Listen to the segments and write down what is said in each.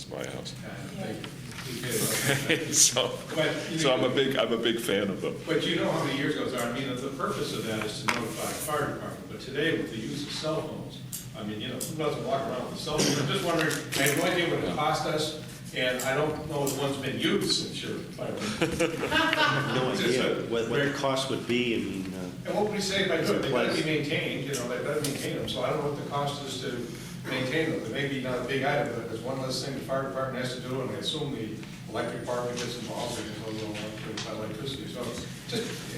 closest to my house. Thank you. so But, I'm a big fan of them. But you know how many years ago, I mean, the purpose of that is to notify the fire department. But today, with the use of cell phones, I mean, who doesn't walk around with a cell phone? I'm just wondering, I have no idea what it cost us, and I don't know if one's been used since your fire. No idea what the cost would be. I mean, And what would we say by doing it? They gotta be maintained, they gotta maintain them, so I don't know what the cost is to maintain them. It may be not a big item, but there's one less thing the fire department has to do, and I assume the electric department gets involved, because it's electricity. So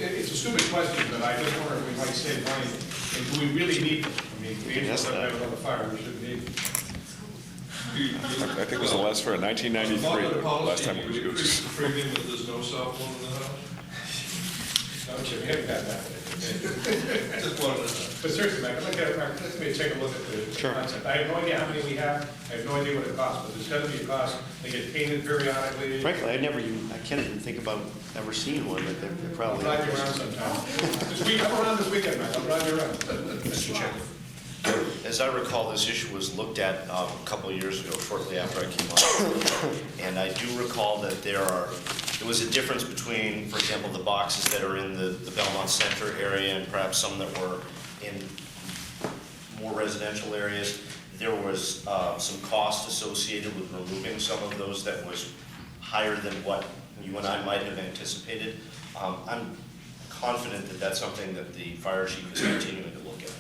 it's a stupid question, but I just wonder if we might save money, and do we really need them? I mean, we have another fire, we shouldn't need them. I think it was the last for 1993, last time it was used. Premium that there's no cell phone in the house? No, Jim, we haven't got that. Just wanted to know. But seriously, Mike, let's maybe take a look at the concept. I have no idea how many we have, I have no idea what it costs, but there's gotta be a cost. They get painted periodically. frankly, I can't even think about ever seeing one, but they're I'll probably. drive you around sometime. Come around this weekend, Mike, I'll drive you around. Mr. Chairman, as I recall, this issue was looked at a couple of years ago, shortly after I came on. And I do recall that there was a difference between, for example, the boxes that are in the Belmont Center area and perhaps some that were in more residential areas. There was some cost associated with removing some of those that was higher than what you and I might have anticipated. I'm confident that that's something that the fire chief is continuing to look at.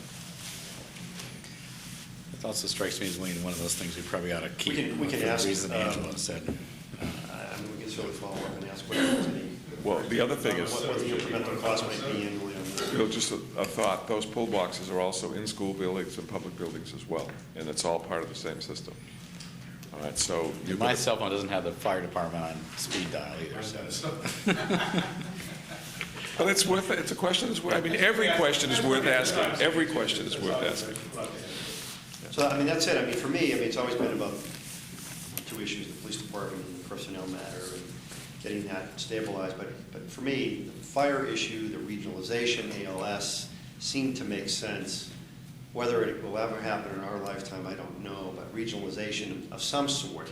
It also strikes me as one of those things we probably ought to keep. We can for ask, the reason Angela said. I mean, we can sort of follow up and ask what any. Well, the other thing is, What the incremental cost might be annually on this. just a thought, those pull boxes are also in school buildings and public buildings as well, and it's all part of the same system. All right, so. My cell phone doesn't have the fire department on speed dial either, so. But it's worth it. It's a question that's worth, I mean, every question is worth asking. Every question is worth asking. So, I mean, that's it. I mean, for me, it's always been about two issues, the police department and the personnel matter, and getting that stabilized. But for me, the fire issue, the regionalization, ALS, seem to make sense. Whether it will ever happen in our lifetime, I don't know, but regionalization of some sort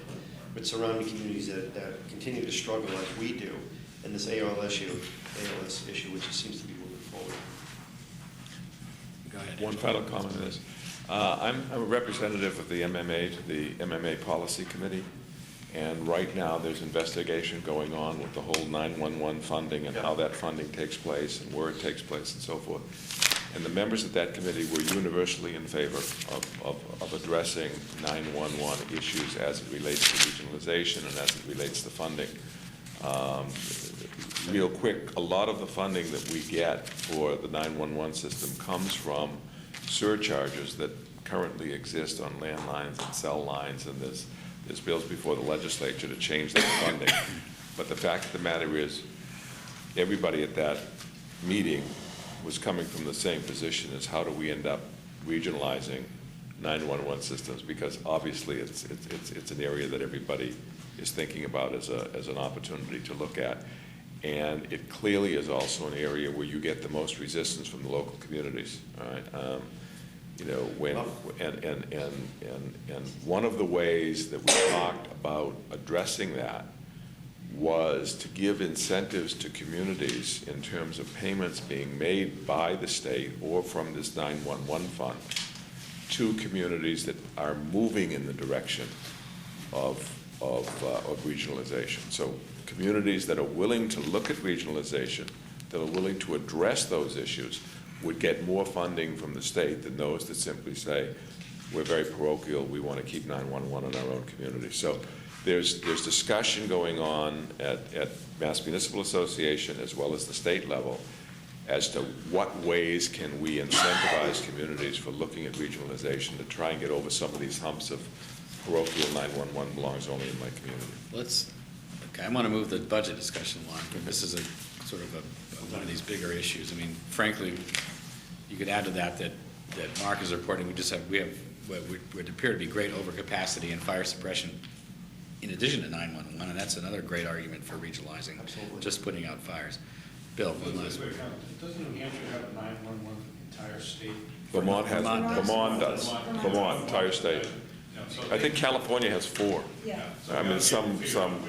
with surrounding communities that continue to struggle like we do, and this ALS issue, which just seems to be moving forward. Go ahead. One final comment is, I'm a representative of the MMA, the MMA Policy Committee, and right now there's investigation going on with the whole 911 funding and how that funding takes place and where it takes place and so forth. And the members of that committee were universally in favor of addressing 911 issues as it relates to regionalization and as it relates to funding. Real quick, a lot of the funding that we get for the 911 system comes from surcharges that currently exist on landlines and cell lines, and there's bills before the legislature to change that funding. But the fact of the matter is, everybody at that meeting was coming from the same position as how do we end up regionalizing 911 systems, because obviously it's an area that everybody is thinking about as an opportunity to look at. And it clearly is also an area where you get the most resistance from the local communities. All right, and one of the ways that we talked about addressing that was to give incentives to communities in terms of payments being made by the state or from this 911 fund to communities that are moving in the direction of regionalization. So communities that are willing to look at regionalization, that are willing to address those issues, would get more funding from the state than those that simply say, we're very parochial, we want to keep 911 in our own community. So there's discussion going on at Mass Municipal Association as well as the state level as to what ways can we incentivize communities for looking at regionalization to try and get over some of these humps of parochial 911 belongs only in my community. Okay, I want to move the budget discussion along. This is a sort of one of these bigger issues. I mean, frankly, you could add to that Mark is reporting we would appear to be great overcapacity in fire suppression in addition to 911, and that's another great argument for regionalizing. Absolutely. Just putting out fires. Bill, one last one. Doesn't New Hampshire have a 911 for the entire state? Vermont has, Vermont Vermont does, Vermont, entire state. I think California has 4. Yeah. I mean, some,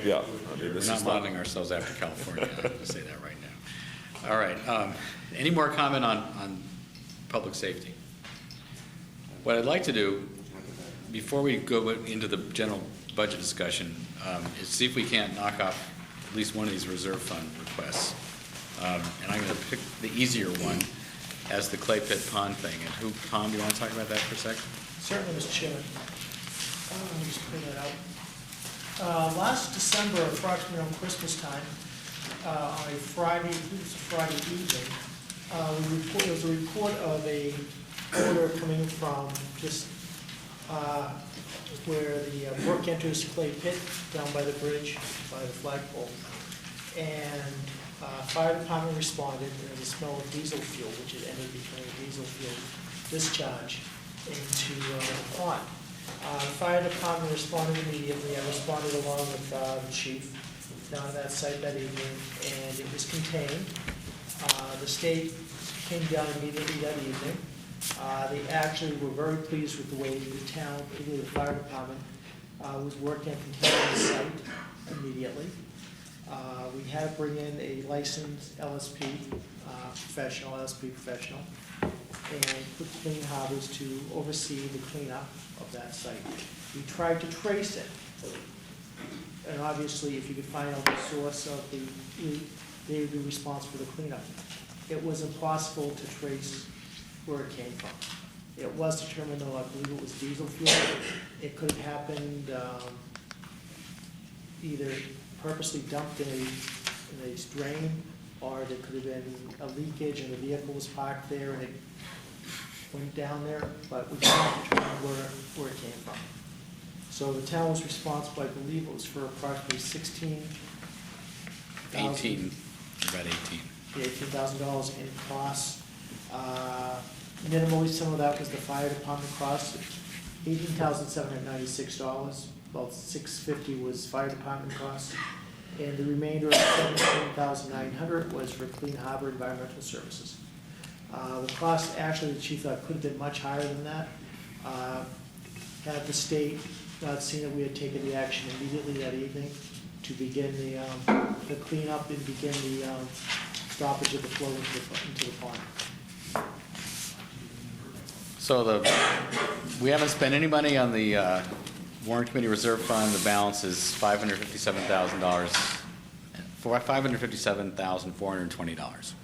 yeah. I mean, We're this not is not, modeling ourselves after California, I have to say that right now. All right, any more comment on public safety? What I'd like to do, before we go into the general budget discussion, is see if we can't knock off at least one of these reserve fund requests. And I'm going to pick the easier one as the clay pit pond thing. And Tom, do you want to talk about that for a second? Certainly, Mr. Chairman. Let me just pull that out. Last December, approximately on Christmas time, on a Friday, I think it was a Friday evening, there was a report of a order coming from just where the brook enters Clay Pit down by the bridge, by the flagpole. And fire department responded, and there was a smell of diesel fuel, which had ended becoming a diesel fuel discharge into the pond. The fire department responded immediately. I responded along with the chief down to that site that evening, and it was contained. The state came down immediately that evening. They actually were very pleased with the way the town, particularly the fire department, was working on containing the site immediately. We had to bring in a licensed LSP professional, and put Clean Harbors to oversee the cleanup of that site. We tried to trace it, and obviously, if you could find out the source of the leak, they would be responsible for the cleanup. It was impossible to trace where it came from. It was determined, though, I believe it was diesel fuel. It could have happened either purposely dumped in a drain, or there could have been a leakage and the vehicle was parked there and it went down there, but we can't determine where it came from. So the town was responsible, I believe it was for approximately 18, about 18. $18,000 in costs. Minimally, some of that was the fire department costs, $18,796. About $650 was fire department costs, and the remainder of $17,900 was for Clean Harbor Environmental Services. The cost, actually, the chief thought could have been much higher than that. Had the state not seen that we had taken the action immediately that evening to begin the cleanup and begin the stoppage of the flow into the pond. So we haven't spent any money on the Warrant Committee Reserve Fund. The balance is $557,000, $557,420.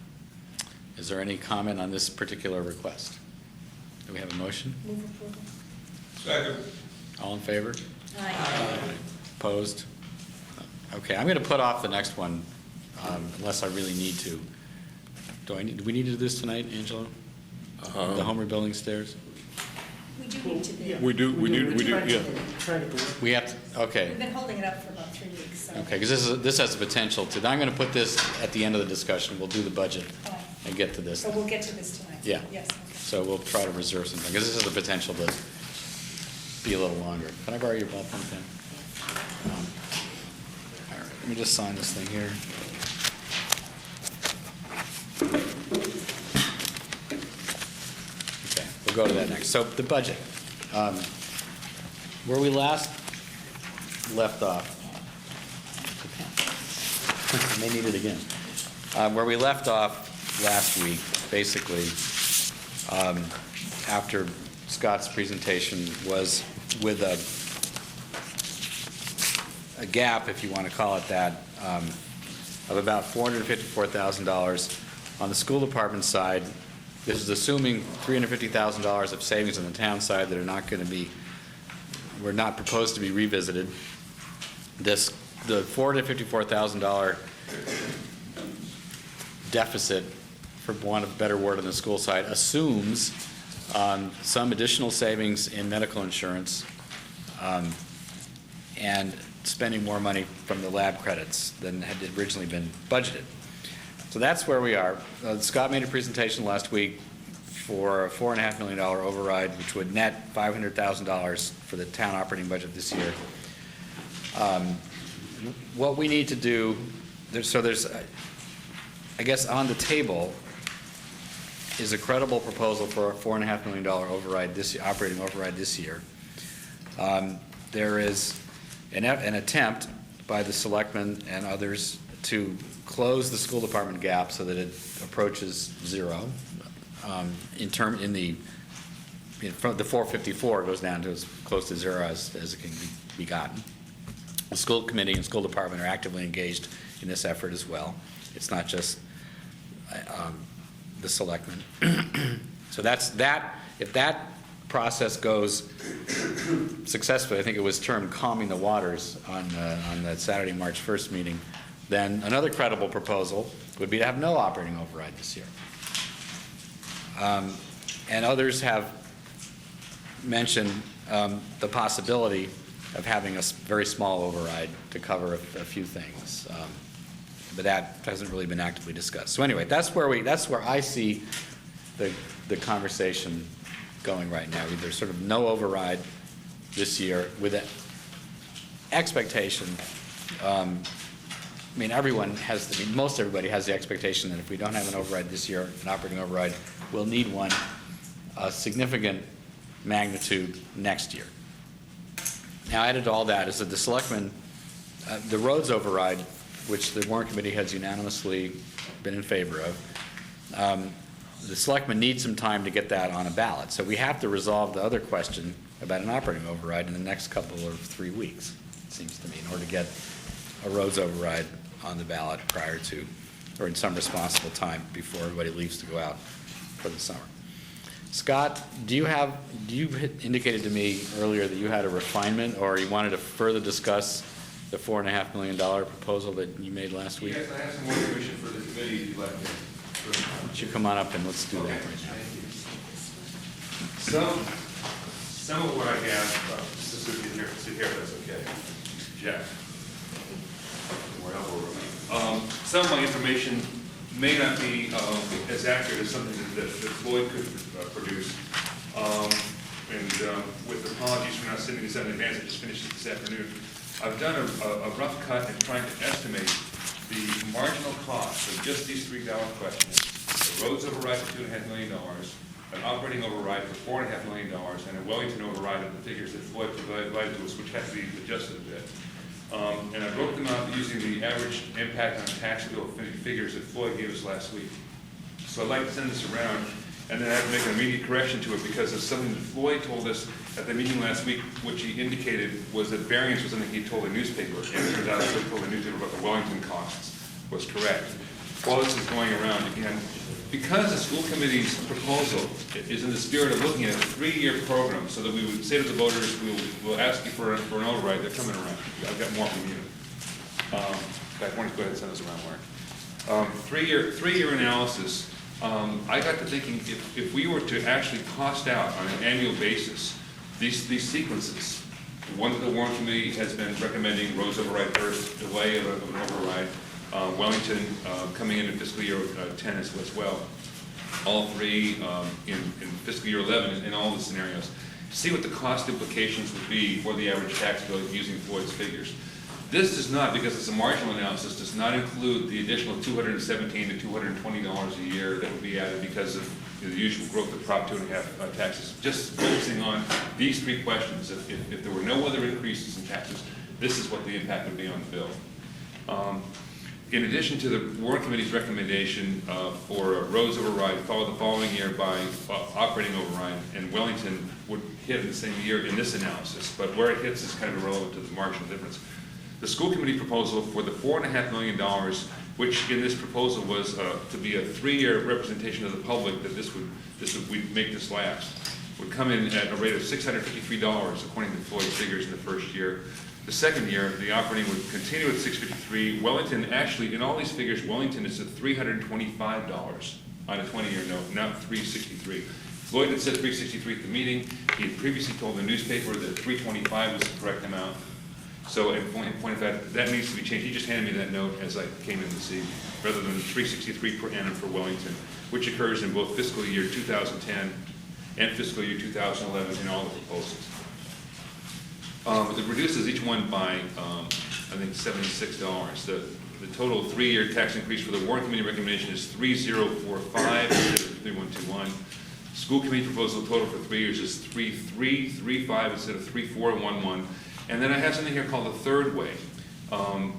Is there any comment on this particular request? Do we have a motion? Move approval. Second. All in favor? Aye. Opposed? Okay, I'm going to put off the next one unless I really need to. Do we need to do this tonight, Angelo? The home rebuilding stairs? We do need to do. we do, yeah. Trying to do it. We have to, okay. We've been holding it up for about 3 weeks, so. Okay, because this has the potential to, I'm going to put this at the end of the discussion. We'll do the budget Oh. and get to this. So we'll get to this tonight? Yeah. Yes, okay. So we'll try to reserve something, because this has the potential to be a little longer. Can I borrow your ballpoint pen? All right, let me just sign this thing here. Okay, we'll go to that next. So the budget. Where we last left off, I may need it again. Where we left off last week, basically, after Scott's presentation, was with a gap, if you want to call it that, of about $454,000 on the school department side. This is assuming $350,000 of savings on the town side that are not going to be, were not proposed to be revisited. The $454,000 deficit, for want of a better word, on the school side assumes some additional savings in medical insurance and spending more money from the lab credits than had originally been budgeted. So that's where we are. Scott made a presentation last week for a $4.5 million override, which would net $500,000 for the town operating budget this year. What we need to do, there's, I guess, on the table is a credible proposal for a $4.5 million override, operating override this year. There is an attempt by the selectmen and others to close the school department gap so that it approaches zero. From the 454 goes down to as close to zero as it can be gotten. The school committee and school department are actively engaged in this effort as well. It's not just the selectmen. So that's that. If that process goes successfully, I think it was termed calming the waters on the Saturday, March 1st meeting, then another credible proposal would be to have no operating override this year. And others have mentioned the possibility of having a very small override to cover a few things. But that hasn't really been actively discussed. So anyway, that's where I see the conversation going right now. There's sort of no override this year with an expectation. Most everybody has the expectation that if we don't have an override this year, an operating override, we'll need one, a significant magnitude next year. Now, added to all that is that the selectmen, the roads override, which the Warrant Committee has unanimously been in favor of, the selectmen need some time to get that on a ballot. So we have to resolve the other question about an operating override in the next couple or 3 weeks, it seems to me, in order to get a roads override on the ballot prior to, or in some responsible time before everybody leaves to go out for the summer. Scott, you indicated to me earlier that you had a refinement, or you wanted to further discuss the $4.5 million proposal that you made last week? Yes, I have some more information for the committee if you'd like to. Why don't you come on up and let's do that right now. Some of what I have, just sit here if that's okay. Jack. Some of my information may not be as accurate as something that Floyd could produce. With apologies for not sending this out in advance, I just finished it this afternoon. I've done a rough cut in trying to estimate the marginal cost of just these three ballot questions: a roads override for $2.5 million, an operating override for $4.5 million, and a Wellington override of the figures that Floyd provided to us, which had to be adjusted a bit. And I broke them out using the average impact on tax bill figures that Floyd gave us last week. So I'd like to send this around, and then I have to make an immediate correction to it because of something that Floyd told us at the meeting last week, which he indicated was that variance was something he told the newspaper, and it turns out he told the newspaper about the Wellington costs was correct. While this is going around, again, because the school committee's proposal is in the spirit of looking at a 3-year program, so that we would say to the voters, we'll ask you for an override, they're coming around. I've got more from you. In fact, why don't you go ahead and send this around, Mark. Three-year analysis. I got to thinking, if we were to actually cost out on an annual basis these sequences, one that the Warrant Committee has been recommending, roads override first, delay of an override, Wellington coming in fiscal year 10 as well, all three in fiscal year 11 in all the scenarios. See what the cost implications would be for the average tax bill using Floyd's figures. This does not, because it's a marginal analysis, does not include the additional $217 to $220 a year that would be added because of the usual growth of Prop 2.5 taxes. Just focusing on these three questions. If there were no other increases in taxes, this is what the impact would be on the bill. In addition to the Warrant Committee's recommendation for a roads override, followed the following year by operating override, and Wellington would hit in the same year in this analysis, but where it hits is kind of irrelevant to the marginal difference. The school committee proposal for the $4.5 million, which in this proposal was to be a 3-year representation of the public that we'd make this last, would come in at a rate of $653 according to Floyd's figures in the first year. The second year, the operating would continue at $653. Wellington, actually, in all these figures, Wellington is at $325 on a 20-year note, not $363. Floyd had said $363 at the meeting. He had previously told the newspaper that $325 was the correct amount. So, in point of fact, that needs to be changed. He just handed me that note as I came in this evening, rather than $363 per annum for Wellington, which occurs in both fiscal year 2010 and fiscal year 2011 in all the proposals. It reduces each one by, I think, $76. The total 3-year tax increase for the Warrant Committee recommendation is $3045 instead of $3121. School committee proposal total for 3 years is 3.335 instead of 3.411. And then I have something here called the third way,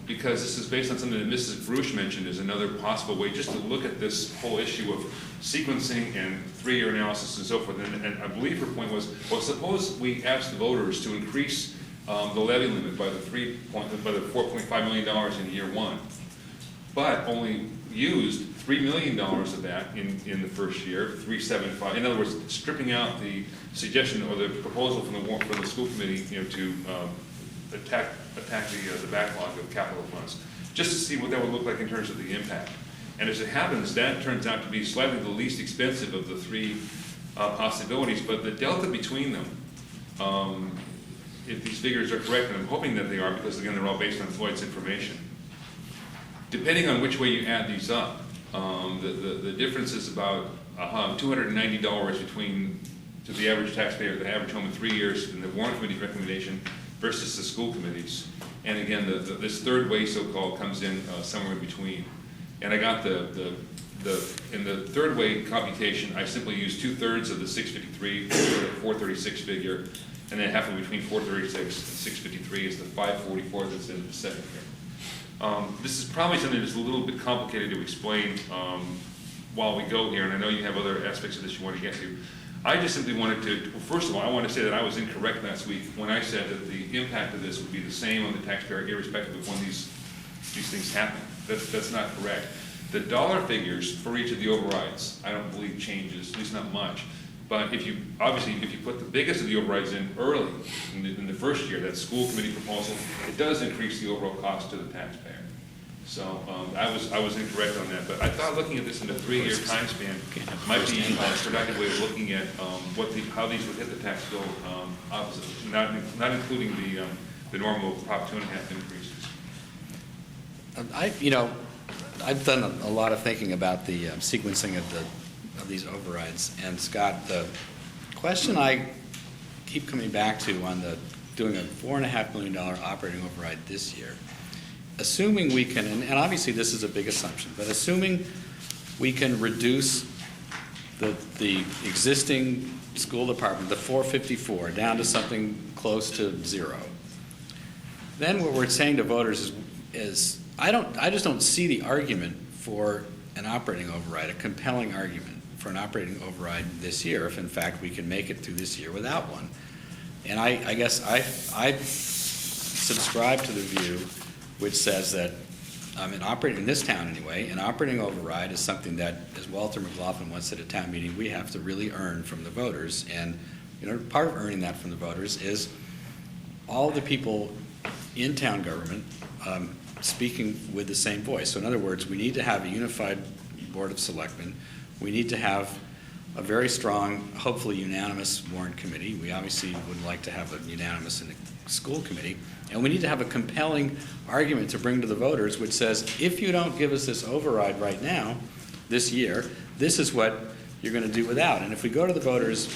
because this is based on something that Mrs. Bruce mentioned is another possible way just to look at this whole issue of sequencing and 3-year analysis and so forth. And I believe her point was, well, suppose we ask the voters to increase the levy limit by the $4.5 million in year one, but only used $3 million of that in the first year, 375. In other words, stripping out the suggestion or the proposal from the school committee, to attack the backlog of capital funds, just to see what that would look like in terms of the impact. And as it happens, that turns out to be slightly the least expensive of the 3 possibilities, but the delta between them, if these figures are correct, and I'm hoping that they are, because again, they're all based on Floyd's information, depending on which way you add these up, the difference is about $290 between, to the average taxpayer, the average home in 3 years, in the Warrant Committee recommendation versus the school committees. And again, this third way, so-called, comes in somewhere in between. And I got in the third way computation, I simply used 2/3 of the 653, 436 figure, and then halfway between 436 and 653 is the 544 that's in the second here. This is probably something that's a little bit complicated to explain while we go here, and I know you have other aspects of this you want to get to. I just simply wanted to, well, first of all, I want to say that I was incorrect last week when I said that the impact of this would be the same on the taxpayer irrespective of when these things happen. That's not correct. The dollar figures for each of the overrides, I don't believe changes, at least not much. But if you put the biggest of the overrides in early, in the first year, that school committee proposal, it does increase the overall cost to the taxpayer. So I was incorrect on that. But I thought looking at this in a 3-year time span might be a productive way of looking at how these would hit the tax bill opposite, not including the normal Prop 2.5 increases. I've done a lot of thinking about the sequencing of these overrides. And Scott, the question I keep coming back to on doing a $4.5 million operating override this year, assuming we can, and obviously this is a big assumption, but assuming we can reduce the existing school department, the 454, down to something close to 0, then what we're saying to voters is I just don't see the argument for an operating override, a compelling argument for an operating override this year, if in fact we can make it through this year without one. And I guess I subscribe to the view which says that in this town anyway, an operating override is something that, as Walter McLaughlin once said at town meeting, we have to really earn from the voters. And part of earning that from the voters is all the people in town government speaking with the same voice. So in other words, we need to have a unified Board of Selectmen. We need to have a very strong, hopefully unanimous warrant committee. We obviously would like to have a unanimous in the school committee. And we need to have a compelling argument to bring to the voters which says, if you don't give us this override right now, this year, this is what you're going to do without. And if we go to the voters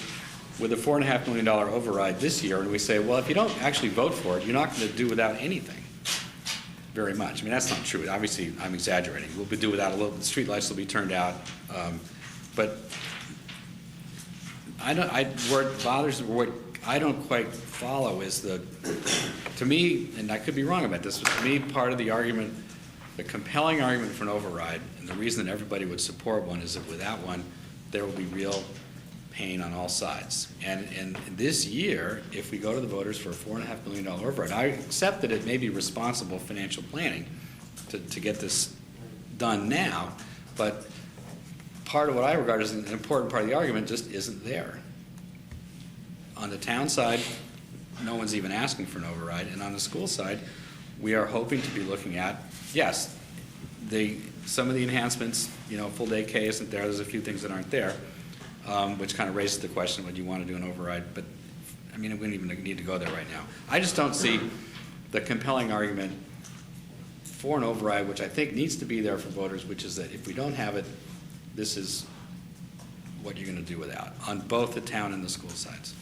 with a $4.5 million override this year and we say, well, if you don't actually vote for it, you're not going to do without anything. Very much. I mean, that's not true. Obviously, I'm exaggerating. We'll do without a little. The street lights will be turned out, but what I don't quite follow is to me, and I could be wrong about this, but to me, part of the argument, the compelling argument for an override, and the reason that everybody would support one is that without one, there will be real pain on all sides. And this year, if we go to the voters for a $4.5 million override, I accept that it may be responsible financial planning to get this done now, but part of what I regard as an important part of the argument just isn't there. On the town side, no one's even asking for an override, and on the school side, we are hoping to be looking at, yes, some of the enhancements, full day K isn't there, there's a few things that aren't there, which kind of raises the question, would you want to do an override? But, I mean, we don't even need to go there right now. I just don't see the compelling argument for an override, which I think needs to be there for voters, which is that if we don't have it, this is what you're going to do without, on both the town and the school sides.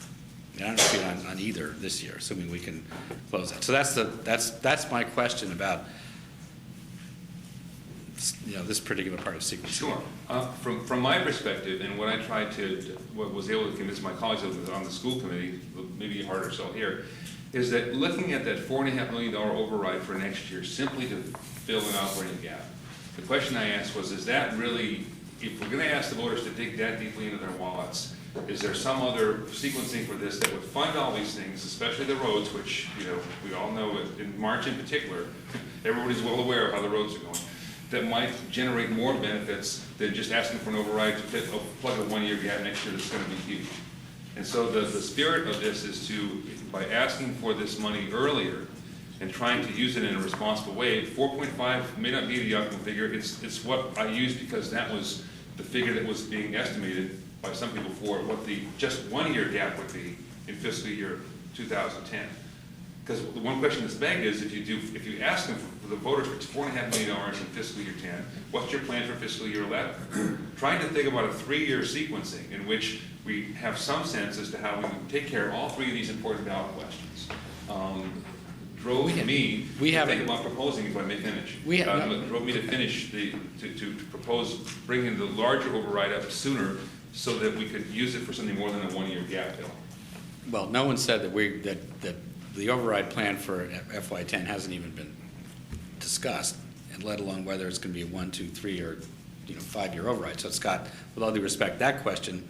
And I don't see it on either this year, assuming we can close that. So that's my question about this particular part of sequencing. Sure. From my perspective, and what I tried to, what was able to convince my colleagues on the school committee, maybe harder so here, is that looking at that $4.5 million override for next year simply to fill an operating gap. The question I asked was, is that really, if we're going to ask the voters to dig that deeply into their wallets, is there some other sequencing for this that would fund all these things, especially the roads, which, we all know in March in particular, everybody's well aware of how the roads are going, that might generate more benefits than just asking for an override to plug a one-year gap next year that's going to be huge. And so the spirit of this is to, by asking for this money earlier and trying to use it in a responsible way, 4.5 may not be the optimal figure. It's what I used because that was the figure that was being estimated by some people for what the just one-year gap would be in fiscal year 2010. Because the one question that's begged is, if you ask them for the voters for $4.5 million in fiscal year 10, what's your plan for fiscal year 11? Trying to think about a 3-year sequencing in which we have some sense as to how we would take care of all 3 of these important ballot questions. Drove me to think about proposing, if I may finish. Drove me to finish to propose bringing the larger override up sooner so that we could use it for something more than a one-year gap bill. Well, no one said that the override plan for FY10 hasn't even been discussed, and let alone whether it's going to be a 1, 2, 3, or 5-year override. So, Scott, with all due respect, that question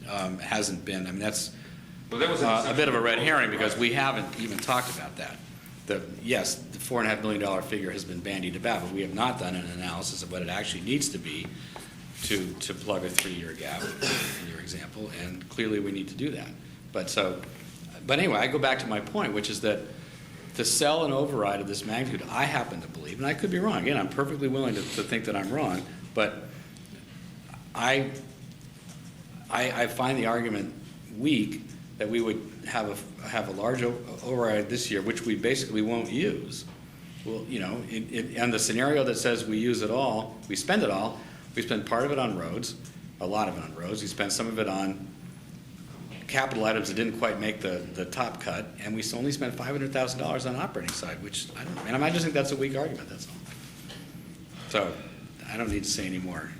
hasn't been. I mean, that's a bit of a red herring because we haven't even talked about that. Yes, the $4.5 million figure has been bandied about, but we have not done an analysis of what it actually needs to be to plug a 3-year gap, in your example, and clearly we need to do that. But anyway, I go back to my point, which is that to sell an override of this magnitude, I happen to believe, and I could be wrong, again, I'm perfectly willing to think that I'm wrong, but I find the argument weak that we would have a large override this year, which we basically won't use. Well, and the scenario that says we use it all, we spend it all, we spend part of it on roads, a lot of it on roads, we spend some of it on capital items that didn't quite make the top cut, and we only spent $500,000 on the operating side, which I just think that's a weak argument, that's all. So I don't need to say any more.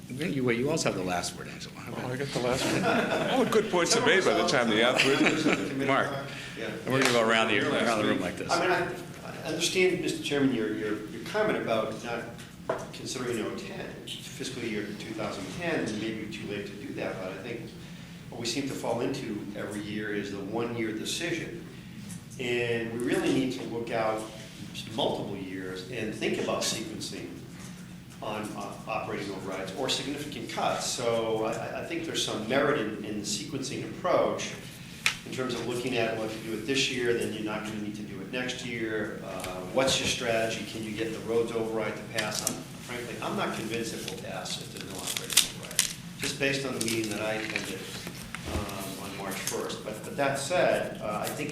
You also have the last word, Angela. Oh, I got the last one. All the good points are made by the time the afterward. Mark, and we're going to go around the room like this. I understand, Mr. Chairman, your comment about not considering 10, fiscal year 2010, and maybe too late to do that, but I think what we seem to fall into every year is the one-year decision. And we really need to look out multiple years and think about sequencing on operating overrides or significant cuts. So I think there's some merit in the sequencing approach in terms of looking at, well, if you do it this year, then you're not going to need to do it next year. What's your strategy? Can you get the roads override to pass? Frankly, I'm not convinced it will pass if there's no operating override, just based on the meeting that I attended on March 1st. But that said, I think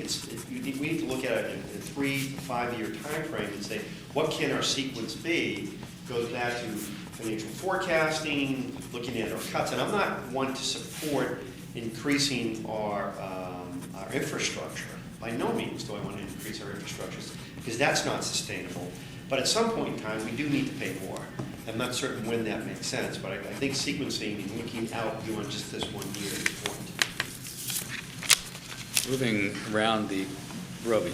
we need to look at it in a 3 to 5 year time frame and say, what can our sequence be? Goes back to financial forecasting, looking at our cuts, and I'm not one to support increasing our infrastructure. By no means do I want to increase our infrastructure, because that's not sustainable. But at some point in time, we do need to pay more. I'm not certain when that makes sense, but I think sequencing and looking out beyond just this 1 year is important. Moving around the Roby.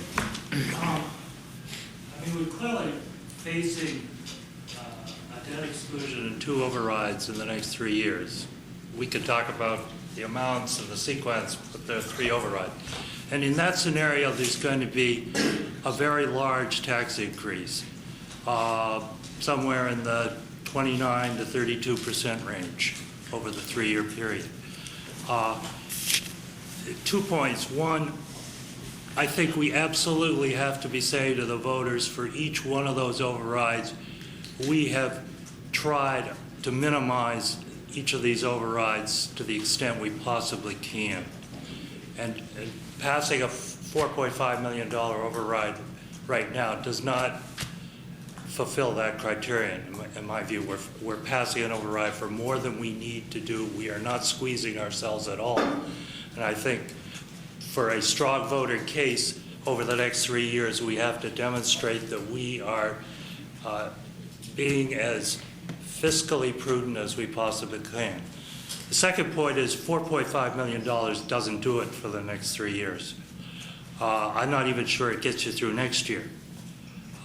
We're clearly facing a debt exclusion and 2 overrides in the next 3 years. We could talk about the amounts and the sequence, but there are 3 overrides. And in that scenario, there's going to be a very large tax increase, somewhere in the 29 to 32% range over the 3-year period. 2 points. One, I think we absolutely have to be saying to the voters, for each one of those overrides, we have tried to minimize each of these overrides to the extent we possibly can. And passing a $4.5 million override right now does not fulfill that criterion. In my view, we're passing an override for more than we need to do. We are not squeezing ourselves at all. And I think for a strong voter case over the next 3 years, we have to demonstrate that we are being as fiscally prudent as we possibly can. The second point is $4.5 million doesn't do it for the next 3 years. I'm not even sure it gets you through next year.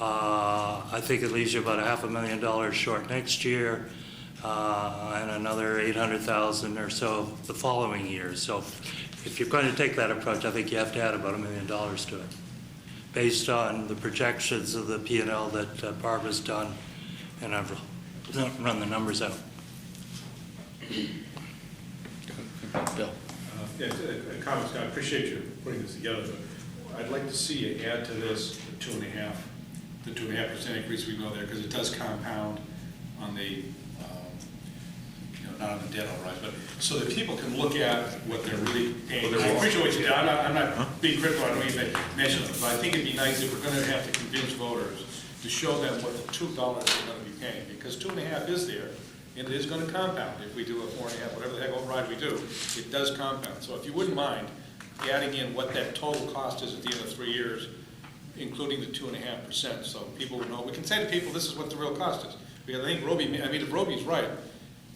I think it leaves you about $500,000 short next year, and another $800,000 or so the following year. So if you're going to take that approach, I think you have to add about $1 million to it, based on the projections of the P&L that Barbara's done, and I've run the numbers out. Bill? Yeah, a comment, Scott, I appreciate you putting this together, but I'd like to see you add to this the 2.5% increase we go there, because it does compound on the, not on the debt overrides, but so that people can look at what they're really paying. I appreciate what you did, I'm not being critical, I don't even mention it, but I think it'd be nice if we're gonna have to convince voters to show them what the $2 they're gonna be paying, because 2.5 is there, and it is gonna compound. If we do a 4.5, whatever the heck override we do, it does compound. So if you wouldn't mind adding in what that total cost is at the end of 3 years, including the 2.5%, so people would know. We can say to people, this is what the real cost is. Because I think if Roby's right,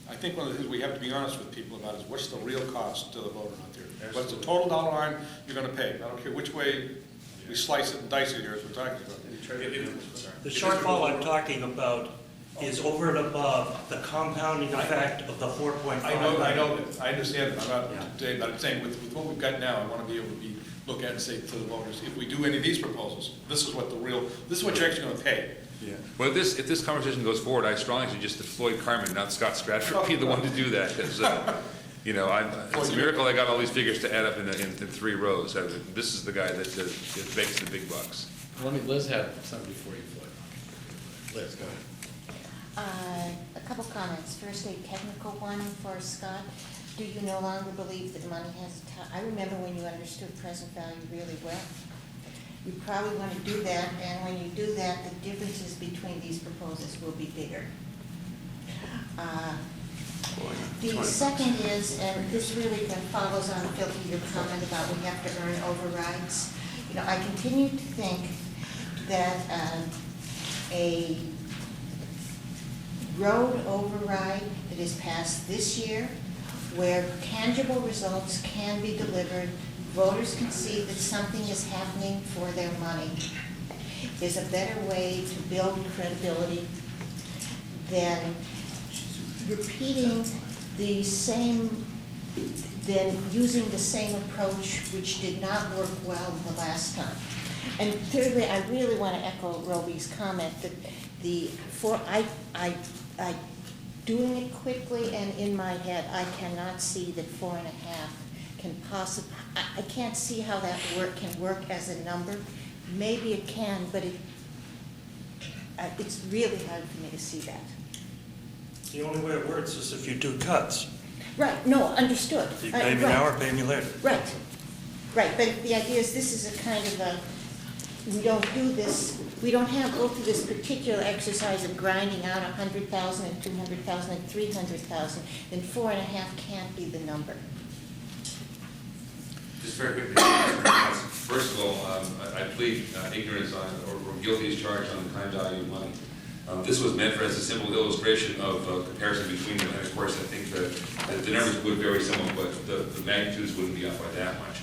I think one of the things we have to be honest with people about is what's the real cost to the voter out there? Absolutely. What's the total dollar line you're gonna pay? I don't care which way we slice it and dice it here, as we're talking about. The shortfall I'm talking about is over and above the compounding effect of the 4.5. I know that, I understand it, but I'm saying with what we've got now, I want to be able to look at and say to the voters, if we do any of these proposals, this is what you're actually going to pay. Yeah. Well, if this conversation goes forward, I strongly suggest that Floyd Carmen, not Scott Stratford, be the one to do that, because, it's a miracle I got all these figures to add up in 3 rows. This is the guy that makes the big bucks. Liz had something before you, Floyd. Liz, go ahead. A couple comments. First, a technical one for Scott. Do you no longer believe that money has I remember when you understood present value really well. You probably want to do that, and when you do that, the differences between these proposals will be bigger. The second is, and this really kind of follows on, Phil, to your comment about we have to earn overrides. I continue to think that a road override that is passed this year, where tangible results can be delivered, voters can see that something is happening for their money, is a better way to build credibility than repeating the same, than using the same approach which did not work well the last time. And thirdly, I really want to echo Roby's comment that doing it quickly and in my head, I cannot see that 4.5 can possibly, I can't see how that can work as a number. Maybe it can, but it's really hard for me to see that. The only way it works is if you do cuts. Right, no, understood. You pay me now or pay me later. Right, but the idea is this is a kind of a, we don't go through this particular exercise of grinding out 100,000 and 200,000 and 300,000, then 4.5 can't be the number. Just very quickly, first of all, I plead ignorance on, or guilty as charged on the time value of money. This was meant for as a simple illustration of comparison between them, and of course I think the numbers would vary somewhat, but the magnitudes wouldn't be up by that much.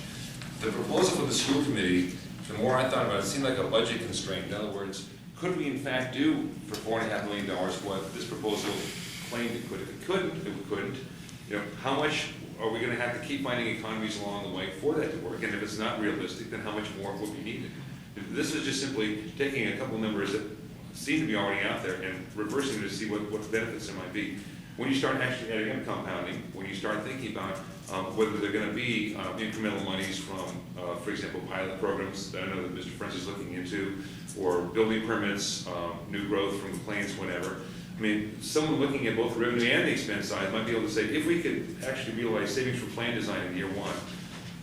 The proposal for the school committee, the more I thought about it, it seemed like a budget constraint. In other words, could we in fact do for $4.5 million what this proposal claimed it could? If it couldn't, it couldn't. How much are we going to have to keep finding economies along the way for that to work? And if it's not realistic, then how much more would be needed? This is just simply taking a couple numbers that seem to be already out there and reversing it to see what benefits there might be. When you start actually adding up compounding, when you start thinking about whether they're going to be incremental monies from, for example, pilot programs that I know that Mr. French is looking into, or building permits, new growth from the plains, whatever. I mean, someone looking at both the revenue and the expense side might be able to say, if we could actually realize savings for plan design in year 1,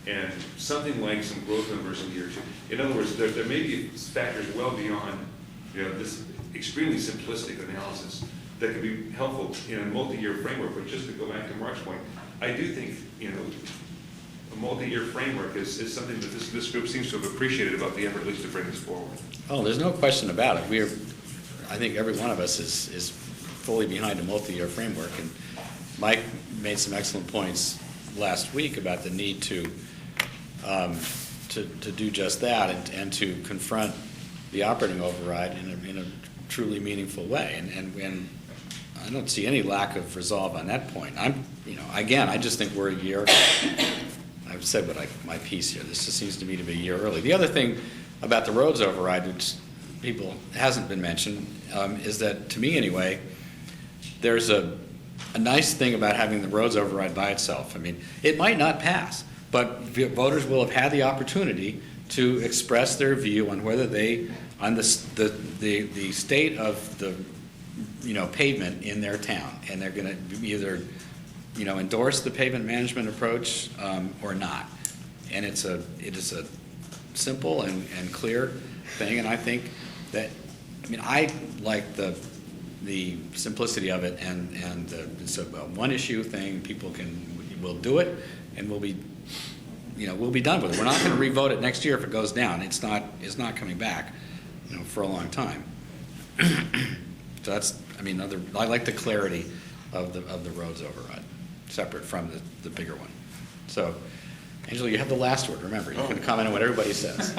and something like some growth numbers in year 2. In other words, there may be factors well beyond this extremely simplistic analysis that could be helpful in a multi-year framework. But just to go back to Mark's point, I do think a multi-year framework is something that this group seems to have appreciated about the effort at least to bring this forward. Oh, there's no question about it. I think every one of us is fully behind a multi-year framework, and Mike made some excellent points last week about the need to do just that and to confront the operating override in a truly meaningful way. And I don't see any lack of resolve on that point. Again, I just think we're a year. I've said my piece here. This just seems to me to be a year early. The other thing about the roads override, which hasn't been mentioned, is that, to me anyway, there's a nice thing about having the roads override by itself. I mean, it might not pass, but voters will have had the opportunity to express their view on whether on the state of the pavement in their town, and they're going to either endorse the pavement management approach or not. And it is a simple and clear thing, and I think that, I like the simplicity of it, and it's a one-issue thing. People will do it, and we'll be done with it. We're not going to re-vote it next year if it goes down. It's not coming back, for a long time. So that's, I like the clarity of the roads override, separate from the bigger one. So, Angela, you have the last word. Remember, you can comment on what everybody says.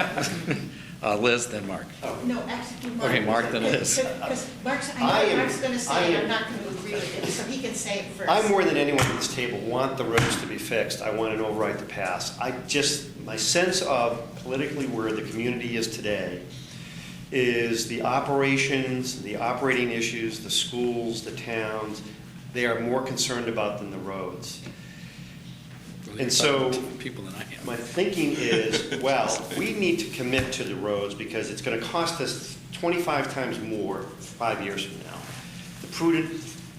Liz, then Mark. No, actually, Mark. Okay, Mark, then Liz. Because Mark's going to say, it, I'm not going to agree with it, so he can say it first. I, more than anyone at this table, want the roads to be fixed. I want an override to pass. My sense of politically where the community is today is the operations, the operating issues, the schools, the towns, they are more concerned about than the roads. And so people than I am. My thinking is, well, we need to commit to the roads because it's going to cost us 25 times more 5 years from now. The prudent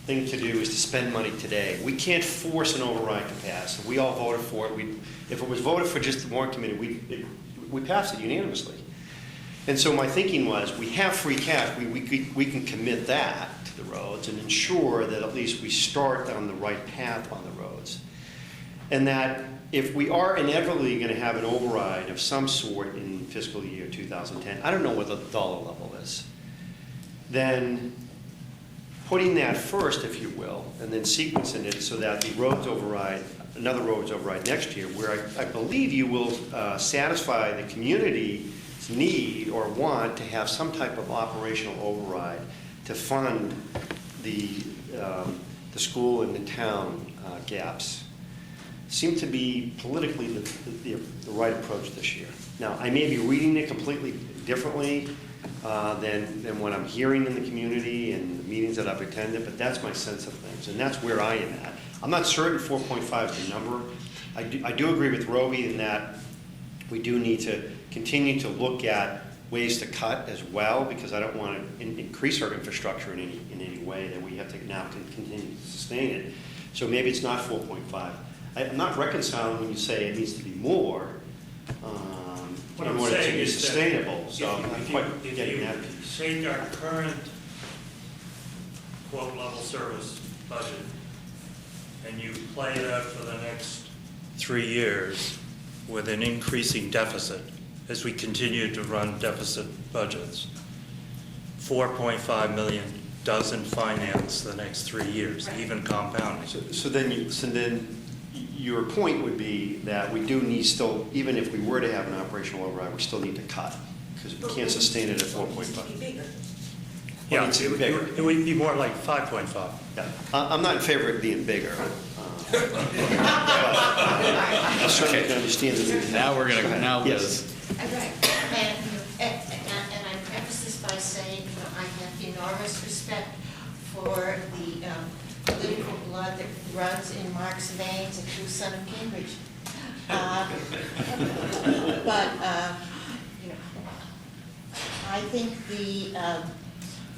thing to do is to spend money today. We can't force an override to pass. We all voted for it. If it was voted for just the warrant committee, we passed it unanimously. And so my thinking was, we have free cash. We can commit that to the roads and ensure that at least we start on the right path on the roads. And that if we are inevitably going to have an override of some sort in fiscal year 2010, I don't know what the dollar level is, then putting that first, if you will, and then sequencing it so that the roads override, another roads override next year, where I believe you will satisfy the community's need or want to have some type of operational override to fund the school and the town gaps. Seem to be politically the right approach this year. Now, I may be reading it completely differently than what I'm hearing in the community and the meetings that I've attended, but that's my sense of things, and that's where I am at. I'm not certain 4.5 is the number. I do agree with Roby in that we do need to continue to look at ways to cut as well, because I don't want to increase our infrastructure in any way that we have to now continue to sustain it. So maybe it's not 4.5. I'm not reconciling when you say it needs to be more in order to be sustainable. So I'm quite getting that piece. Take our current quote level service budget and you play that for the next 3 years with an increasing deficit as we continue to run deficit budgets. 4.5 million doesn't finance the next 3 years, even compounding. So then your point would be that we do need still, even if we were to have an operational override, we still need to cut because we can't sustain it at 4.5. Yeah, it would be more like 5.5. Yeah, I'm not in favor of it being bigger. But I certainly can understand the need. Now we're going to, now Liz. Yes. Right, and I preface this by saying, I have enormous respect for the political blood that runs in Mark's veins, a true son of Cambridge. I think the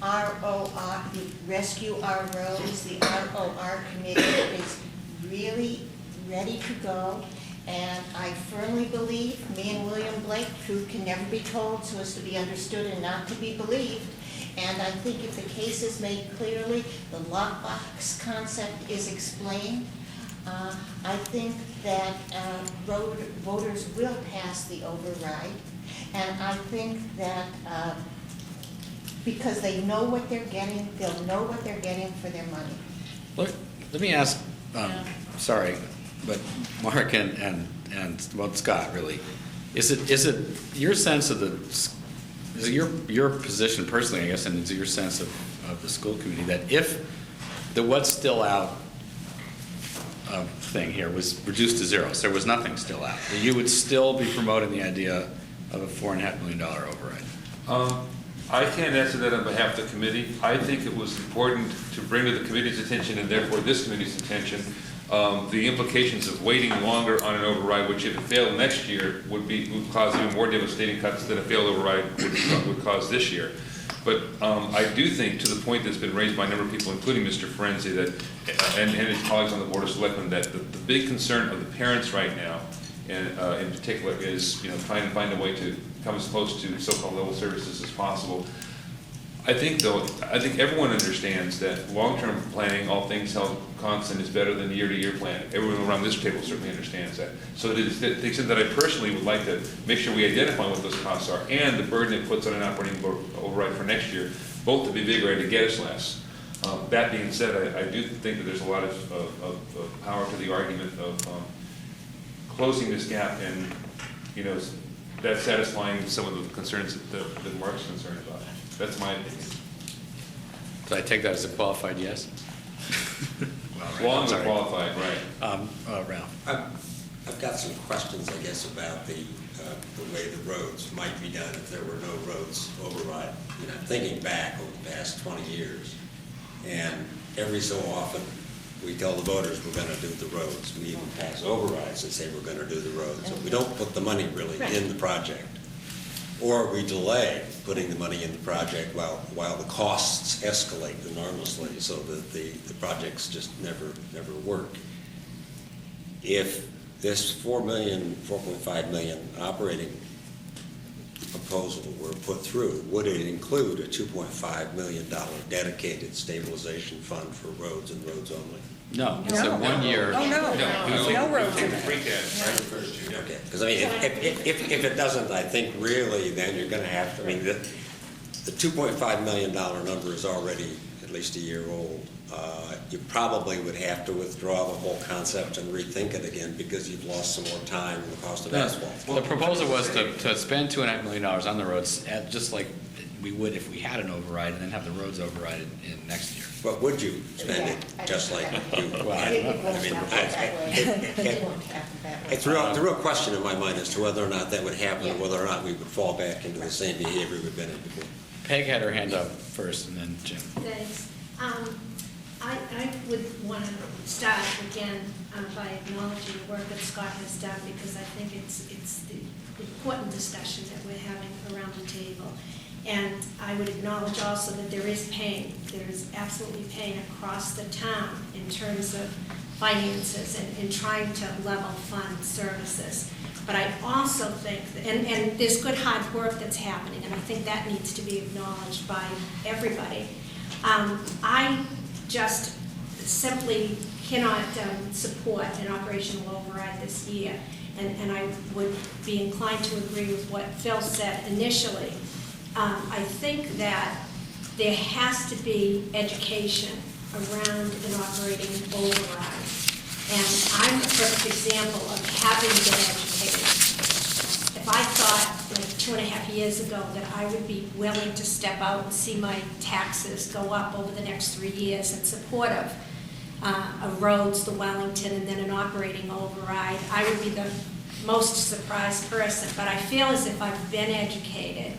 ROR, the Rescue Our Roads, the ROR committee is really ready to go. And I firmly believe, me and William Blake, truth can never be told so as to be understood and not to be believed. And I think if the case is made clearly, the lockbox concept is explained, I think that voters will pass the override. And I think that because they know what they're getting, they'll know what they're getting for their money. Let me ask, Yeah. sorry, but Mark and well, Scott, really, is it your sense of is it your position personally, I guess, and is it your sense of the school committee that if the what's still out thing here was reduced to zero, so there was nothing still out, that you would still be promoting the idea of a $4.5 million override? I can't answer that on behalf of the committee. I think it was important to bring to the committee's attention, and therefore this committee's attention, the implications of waiting longer on an override, which if it failed next year would cause even more devastating cuts than a failed override would cause this year. But I do think, to the point that's been raised by a number of people, including Mr. Ferenzi, that and his colleagues on the Board of Selectmen, that the big concern of the parents right now, and in particular, is trying to find a way to come as close to so-called level services as possible. I think everyone understands that long-term planning, all things held constant, is better than year-to-year planning. Everyone around this table certainly understands that. So to the extent that I personally would like to make sure we identify what those costs are and the burden it puts on an operating override for next year, both to be bigger and to get us less. That being said, I do think that there's a lot of power to the argument of closing this gap and, that's satisfying some of the concerns that Mark's concerned about. That's my opinion. So I take that as a qualified yes? Long and qualified, right. Ralph? I've got some questions, I guess, about the way the roads might be done if there were no roads override. I'm thinking back over the past 20 years, and every so often, we tell the voters we're going to do the roads. We even pass overrides and say we're going to do the roads. So we don't put the money really in the project. Or we delay putting the money in the project while the costs escalate enormously so that the projects just never work. If this $4.5 million operating proposal were put through, would it include a $2.5 million dedicated stabilization fund for roads and roads only? No, it's a 1 year. Oh, no roads in it. Free cash, right? Okay, because if it doesn't, I think really then you're going to have to, the $2.5 million number is already at least a year old. You probably would have to withdraw the whole concept and rethink it again because you've lost some more time in the cost of asphalt. The proposal was to spend $2.5 million on the roads, just like we would if we had an override, and then have the roads override in next year. But would you spend it just like you? Well, I don't know. The real question in my mind as to whether or not that would happen, or whether or not we would fall back into the same behavior we've been in before. Peg had her hand up first, and then Jim. Thanks. I would want to start again by acknowledging the work that Scott has done, because I think it's the important discussion that we're having around the table. And I would acknowledge also that there is pain. There is absolutely pain across the town in terms of finances and trying to level fund services. But I also think, and there's good hard work that's happening, and I think that needs to be acknowledged by everybody. I just simply cannot support an operational override this year, and I would be inclined to agree with what Phil said initially. I think that there has to be education around an operating override. And I'm a perfect example of having been educated. If I thought like 2.5 years ago that I would be willing to step out and see my taxes go up over the next 3 years in support of roads, the Wellington, and then an operating override, I would be the most surprised person. But I feel as if I've been educated,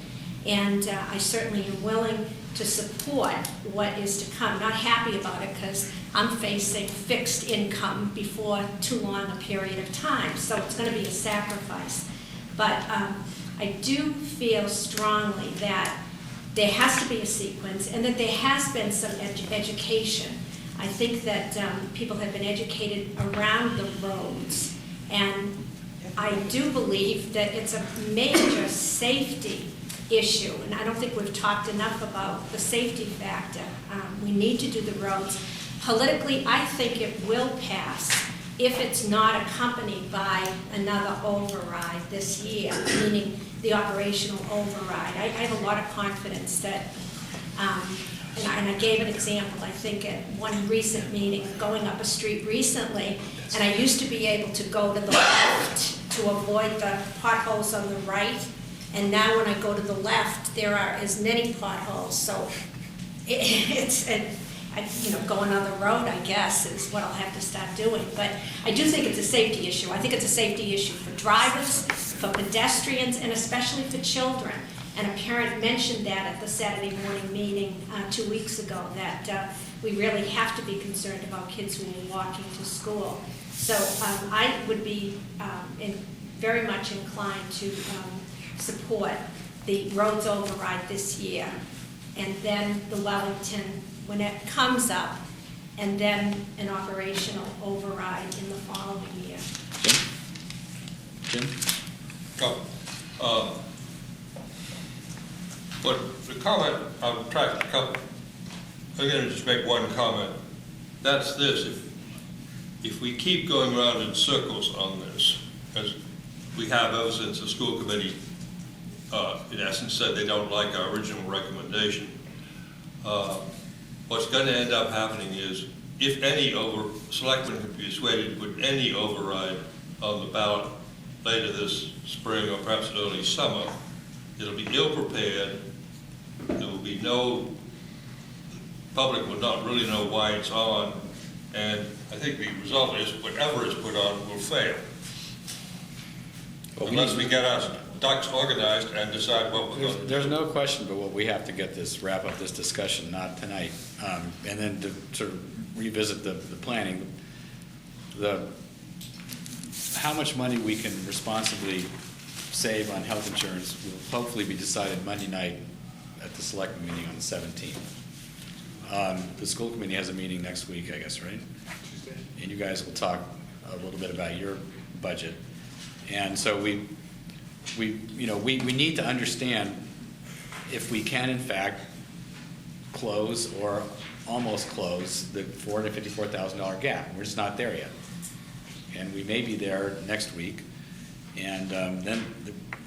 and I certainly am willing to support what is to come. Not happy about it because I'm facing fixed income before too long a period of time, so it's going to be a sacrifice. But I do feel strongly that there has to be a sequence and that there has been some education. I think that people have been educated around the roads, and I do believe that it's a major safety issue, and I don't think we've talked enough about the safety factor. We need to do the roads. Politically, I think it will pass if it's not accompanied by another override this year, meaning the operational override. I have a lot of confidence that And I gave an example, I think, at one recent meeting, going up a street recently, and I used to be able to go to the left to avoid the potholes on the right, and now when I go to the left, there are as many potholes, so going on the road, I guess, is what I'll have to start doing. But I do think it's a safety issue. I think it's a safety issue for drivers, for pedestrians, and especially for children. And a parent mentioned that at the Saturday morning meeting 2 weeks ago, that we really have to be concerned about kids who are walking to school. So I would be very much inclined to support the roads override this year, and then the Wellington when it comes up, and then an operational override in the following year. Jim? But the comment, I'm going to just make one comment. That's this, if we keep going around in circles on this, as we have ever since the school committee, in essence, said they don't like our original recommendation, what's going to end up happening is, if any selectmen can be persuaded to put any override on the ballot later this spring or perhaps early summer, it'll be ill-prepared. There will be the public will not really know why it's on, and I think the result is whatever is put on will fail. Unless we get our ducks organized and decide what we're going to do. There's no question but what we have to get this, wrap up this discussion, not tonight, and then to sort of revisit the planning. How much money we can responsibly save on health insurance will hopefully be decided Monday night at the selectmen meeting on the 17th. The school committee has a meeting next week, I guess, right? Tuesday. And you guys will talk a little bit about your budget. And so we need to understand if we can in fact close or almost close the $454,000 gap. We're just not there yet. And we may be there next week. And then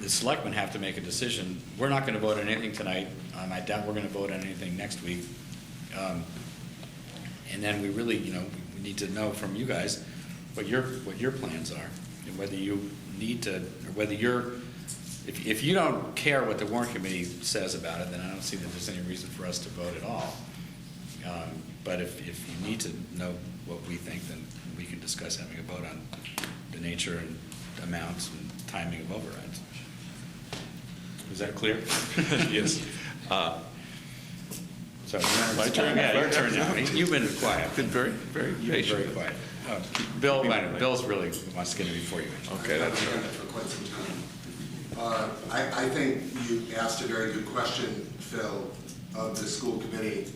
the selectmen have to make a decision. We're not going to vote on anything tonight. I doubt we're going to vote on anything next week. And then we really, we need to know from you guys what your plans are, and whether you need to, or whether if you don't care what the warrant committee says about it, then I don't see that there's any reason for us to vote at all. But if you need to know what we think, then we can discuss having a vote on the nature and amounts and timing of overrides. Is that clear? Yes. So my turn. Yeah, your turn now. You've been quiet. Been very, very patient. Very quiet. Bill's really wants to get in before you. Okay, that's right. For quite some time. I think you asked a very good question, Phil, of the school committee.